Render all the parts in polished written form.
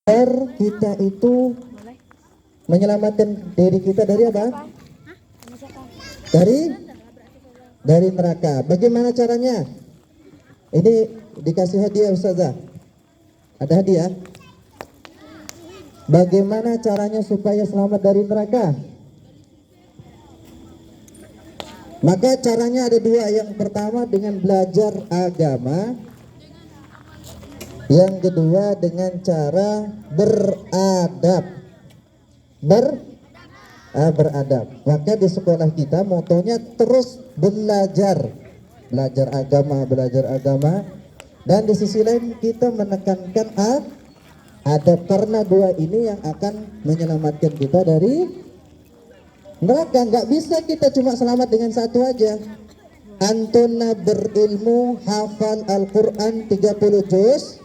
Kita itu menyelamatkan diri kita dari apa? Dari neraka. Bagaimana caranya? Ini dikasih hadiah Ustazah. Ada hadiah. Bagaimana caranya supaya selamat dari neraka? Maka caranya ada dua. Yang pertama dengan belajar agama. Yang kedua dengan cara beradab. Beradab. Maka di sekolah kita motonya terus belajar agama. Dan di sisi lain kita menekankan adab, karena dua ini yang akan menyelamatkan kita dari neraka. Nggak bisa kita cuma selamat dengan satu aja. Antuna berilmu, hafal Al-Quran 30 juz,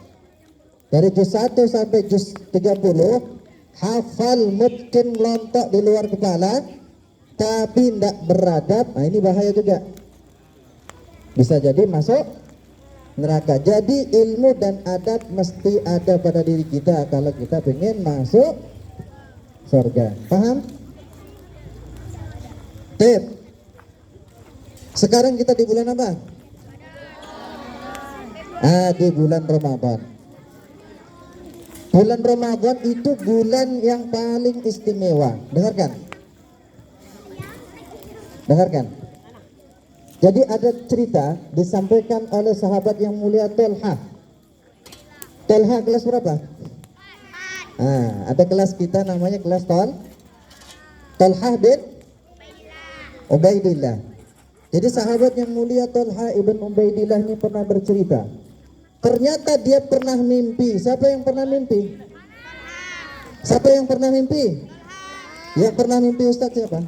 dari juz 1 sampai juz 30, hafal mungkin lontok di luar kepala, tapi tidak beradab. Nah ini bahaya juga, bisa jadi masuk neraka. Jadi ilmu dan adab mesti ada pada diri kita kalau kita pengen masuk surga. Paham? Tip. Sekarang kita di bulan apa? Di bulan Ramadan. Bulan Ramadan itu bulan yang paling istimewa. Dengarkan. Jadi ada cerita disampaikan oleh sahabat yang mulia Tolha. Tolha kelas berapa? Ada kelas kita namanya kelas Tolha bin Ubaidillah. Jadi sahabat yang mulia Tolha ibn Ubaidillah ini pernah bercerita. Ternyata dia pernah mimpi. Siapa yang pernah mimpi? Yang pernah mimpi Ustaz siapa?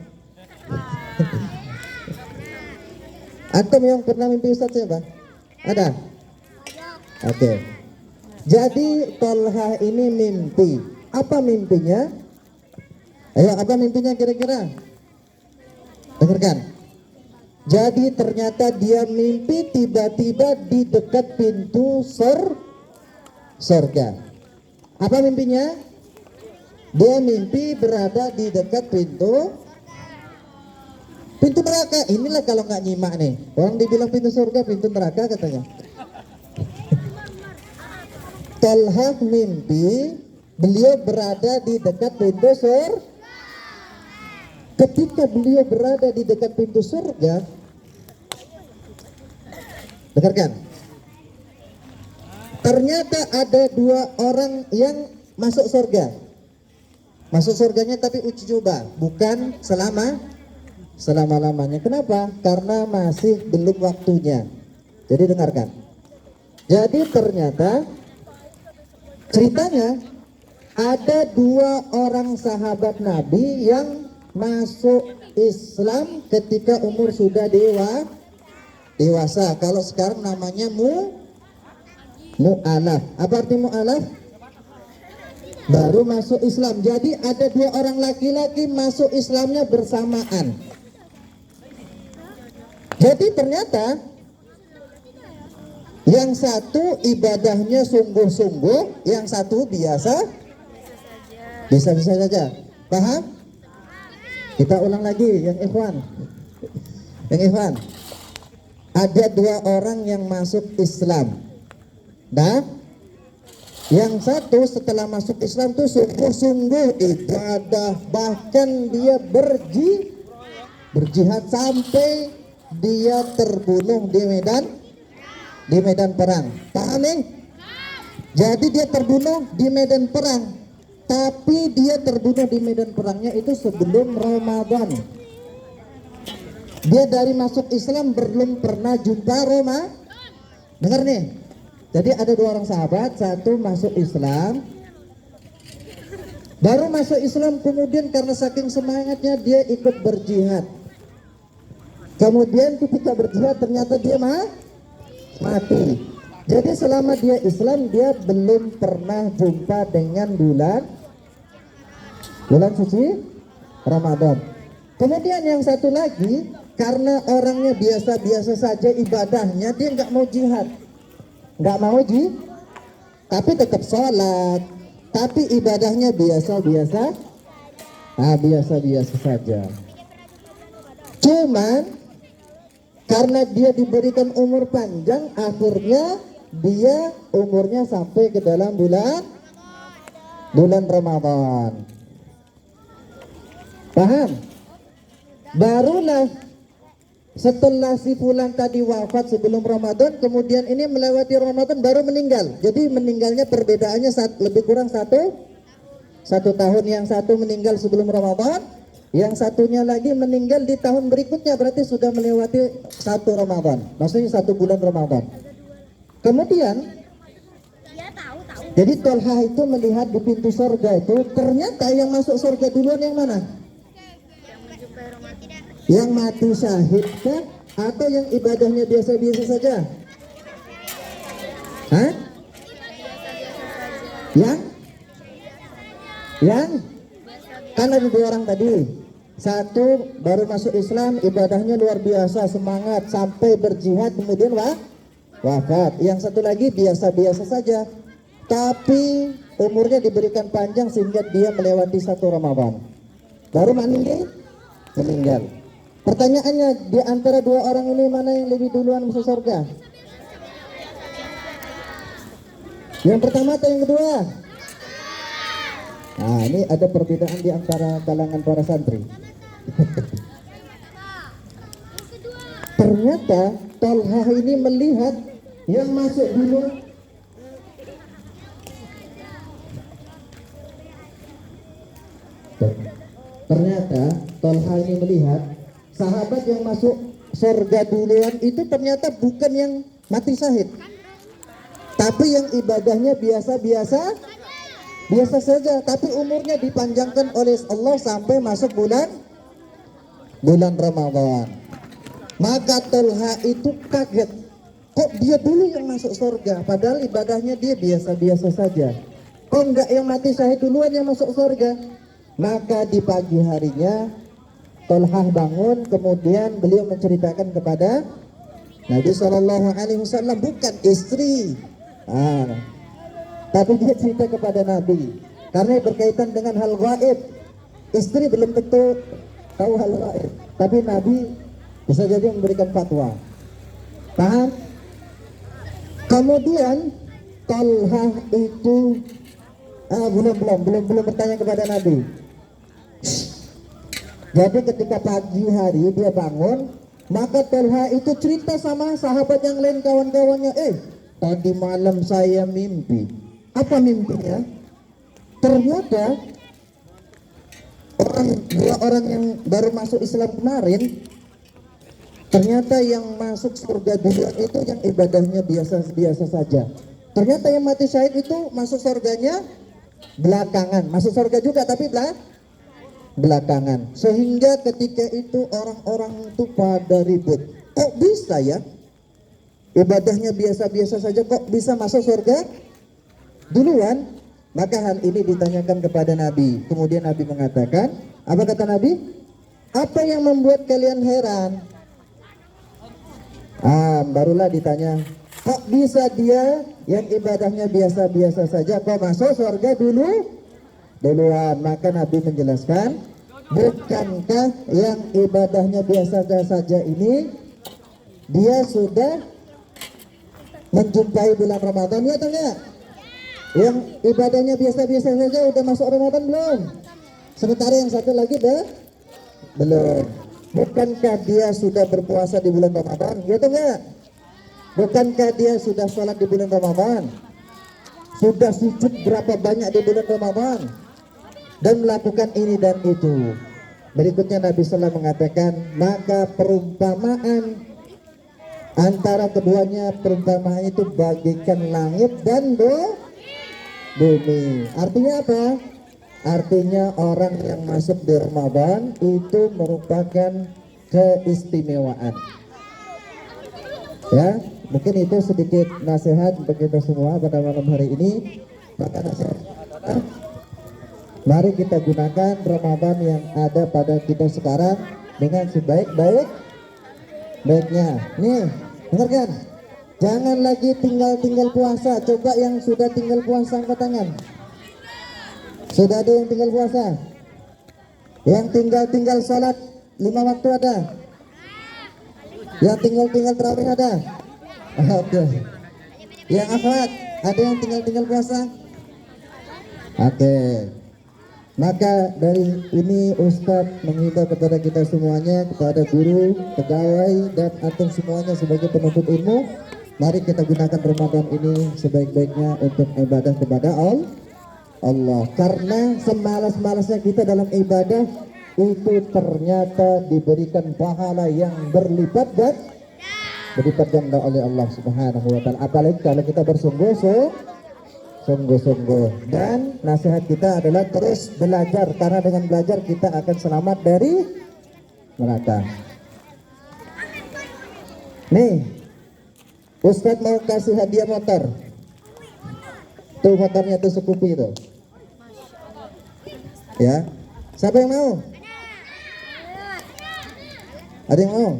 Antum yang pernah mimpi Ustaz siapa? Ada? Oke. Jadi Tolha ini mimpi. Apa mimpinya? Ayo, apa mimpinya kira-kira? Dengarkan. Jadi ternyata dia mimpi tiba-tiba di dekat pintu surga. Apa mimpinya? Dia mimpi berada di dekat pintu neraka. Inilah kalau nggak nyimak nih. Orang dibilang pintu surga, pintu neraka katanya. Tolha mimpi beliau berada di dekat pintu surga. Ketika beliau berada di dekat pintu surga, dengarkan. Ternyata ada dua orang yang masuk surga. Masuk surganya tapi uji coba, bukan selama-lamanya. Kenapa? Karena masih belum waktunya. Jadi dengarkan. Jadi ternyata ceritanya ada dua orang sahabat Nabi yang masuk Islam ketika umur sudah dewasa. Kalau sekarang namanya mu'alaf. Apa arti mu'alaf? Baru masuk Islam. Jadi ada dua orang laki-laki masuk Islamnya bersamaan. Jadi ternyata yang satu ibadahnya sungguh-sungguh, yang satu biasa saja. Paham? Kita ulang lagi yang ikhwan. Ada dua orang yang masuk Islam. Nah, yang satu setelah masuk Islam tuh sungguh-sungguh ibadah, bahkan dia berjihad sampai dia terbunuh di medan perang. Paham nih? Jadi dia terbunuh di medan perang. Tapi dia terbunuh di medan perangnya itu sebelum Ramadan. Dia dari masuk Islam belum pernah jumpa Roma. Dengar nih. Jadi ada dua orang sahabat, satu masuk Islam, baru masuk Islam, kemudian karena saking semangatnya dia ikut berjihad. Kemudian ketika berjihad ternyata dia mati. Jadi selama dia Islam dia belum pernah jumpa dengan bulan suci Ramadan. Kemudian yang satu lagi, karena orangnya biasa-biasa saja ibadahnya, dia nggak mau jihad, tapi tetap sholat, tapi ibadahnya biasa-biasa, biasa-biasa saja. Cuman karena dia diberikan umur panjang, akhirnya dia umurnya sampai ke dalam bulan Ramadan. Paham? Barulah setelah si fulan tadi wafat sebelum Ramadan, kemudian ini melewati Ramadan baru meninggal. Jadi meninggalnya perbedaannya lebih kurang satu tahun. Yang satu meninggal sebelum Ramadan, yang satunya lagi meninggal di tahun berikutnya, berarti sudah melewati satu Ramadan, maksudnya satu bulan Ramadan. Kemudian jadi Tolha itu melihat di pintu surga itu, ternyata yang masuk surga duluan yang mana? Yang mati syahid kah? Atau yang ibadahnya biasa-biasa saja? Hah? Yang? Kan ada dua orang tadi. Satu baru masuk Islam, ibadahnya luar biasa, semangat sampai berjihad, kemudian wafat. Yang satu lagi biasa-biasa saja, tapi umurnya diberikan panjang sehingga dia melewati satu Ramadan, baru meninggal. Pertanyaannya, di antara dua orang ini mana yang lebih duluan masuk surga? Yang pertama atau yang kedua? Nah, ini ada perbedaan di antara kalangan para santri. Ternyata Tolha ini melihat yang masuk duluan. Ternyata Tolha ini melihat sahabat yang masuk surga duluan itu ternyata bukan yang mati syahid, tapi yang ibadahnya biasa-biasa saja, tapi umurnya dipanjangkan oleh Allah sampai masuk bulan Ramadan. Maka Tolha itu kaget, kok dia dulu yang masuk surga, padahal ibadahnya dia biasa-biasa saja. Kok enggak yang mati syahid duluan yang masuk surga? Maka di pagi harinya Tolha bangun, kemudian beliau menceritakan kepada Nabi SAW, bukan istri, tapi dia cerita kepada Nabi karena berkaitan dengan hal gaib. Istri belum tentu tahu hal gaib, tapi Nabi bisa jadi memberikan fatwa. Paham? Kemudian Tolha itu belum bertanya kepada Nabi. Jadi ketika pagi hari dia bangun, maka Tolha itu cerita sama sahabat yang lain, kawan-kawannya, tadi malam saya mimpi. Apa mimpinya? Ternyata dua orang yang baru masuk Islam kemarin, ternyata yang masuk surga duluan itu yang ibadahnya biasa-biasa saja. Ternyata yang mati syahid itu masuk surganya belakangan, masuk surga juga tapi belakangan. Sehingga ketika itu orang-orang itu pada ribut, kok bisa ya ibadahnya biasa-biasa saja, kok bisa masuk surga duluan? Maka hal ini ditanyakan kepada Nabi. Kemudian Nabi mengatakan, apa kata Nabi? Apa yang membuat kalian heran? Barulah ditanya, kok bisa dia yang ibadahnya biasa-biasa saja kok masuk surga duluan? Maka Nabi menjelaskan, bukankah yang ibadahnya biasa saja ini dia sudah menjumpai bulan Ramadan, ya atau enggak? Yang ibadahnya biasa-biasa saja udah masuk Ramadan belum? Sementara yang satu lagi belum. Bukankah dia sudah berpuasa di bulan Ramadan, ya atau enggak? Bukankah dia sudah sholat di bulan Ramadan? Sudah sujud berapa banyak di bulan Ramadan? Dan melakukan ini dan itu. Berikutnya Nabi SAW mengatakan, maka perumpamaan antara keduanya, perumpamaan itu bagaikan langit dan bumi. Artinya apa? Artinya orang yang masuk di Ramadan itu merupakan keistimewaan. Ya, mungkin itu sedikit nasihat untuk kita semua pada malam hari ini. Maka nasihat, mari kita gunakan Ramadan yang ada pada kita sekarang dengan sebaik-baiknya. Nih, dengarkan. Jangan lagi tinggal puasa. Coba yang sudah tinggal puasa angkat tangan. Sudah ada yang tinggal puasa? Yang tinggal sholat 5 waktu ada? Yang tinggal tarawih ada? Oke. Yang akhwat, ada yang tinggal puasa? Oke. Maka dari ini Ustadz menghimbau kepada kita semuanya, kepada guru, pegawai, dan antum semuanya sebagai penuntut ilmu, mari kita gunakan Ramadan ini sebaik-baiknya untuk ibadah kepada Allah. Karena semalas-malasnya kita dalam ibadah itu ternyata diberikan pahala yang berlipat ganda oleh Allah Subhanahu wa taala. Apalagi kalau kita bersungguh-sungguh. Dan nasihat kita adalah terus belajar, karena dengan belajar kita akan selamat dari neraka. Nih, Ustadz mau kasih hadiah motor. Tuh motornya tuh Scoopy itu. Ya, siapa yang mau? Ada yang mau?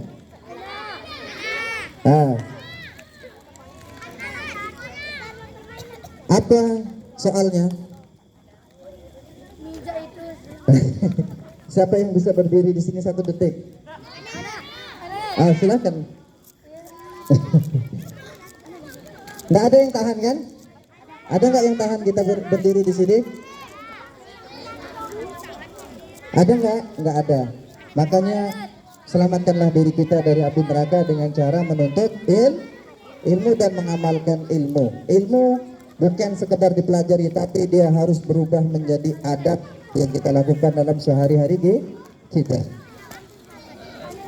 Nah, apa soalnya? Siapa yang bisa berdiri di sini 1 detik? Silakan. Nggak ada yang tahan kan? Ada nggak yang tahan kita berdiri di sini? Ada nggak? Nggak ada. Makanya selamatkanlah diri kita dari api neraka dengan cara menuntut ilmu dan mengamalkan ilmu. Ilmu bukan sekedar dipelajari, tapi dia harus berubah menjadi adab yang kita lakukan dalam sehari-hari kita.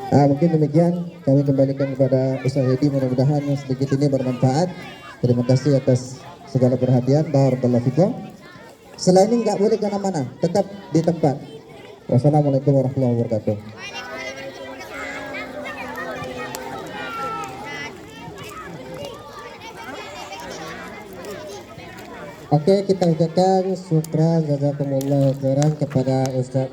Mungkin demikian, kami kembalikan kepada Ustaz Hedi, mudah-mudahan yang sedikit ini bermanfaat. Terima kasih atas segala perhatian. Barakallahu fikum. Selain ini nggak boleh kemana-mana, tetap di tempat. Wassalamualaikum warahmatullahi wabarakatuh. Oke, kita ucapkan syukran jazakumullah khairan kepada Ustaz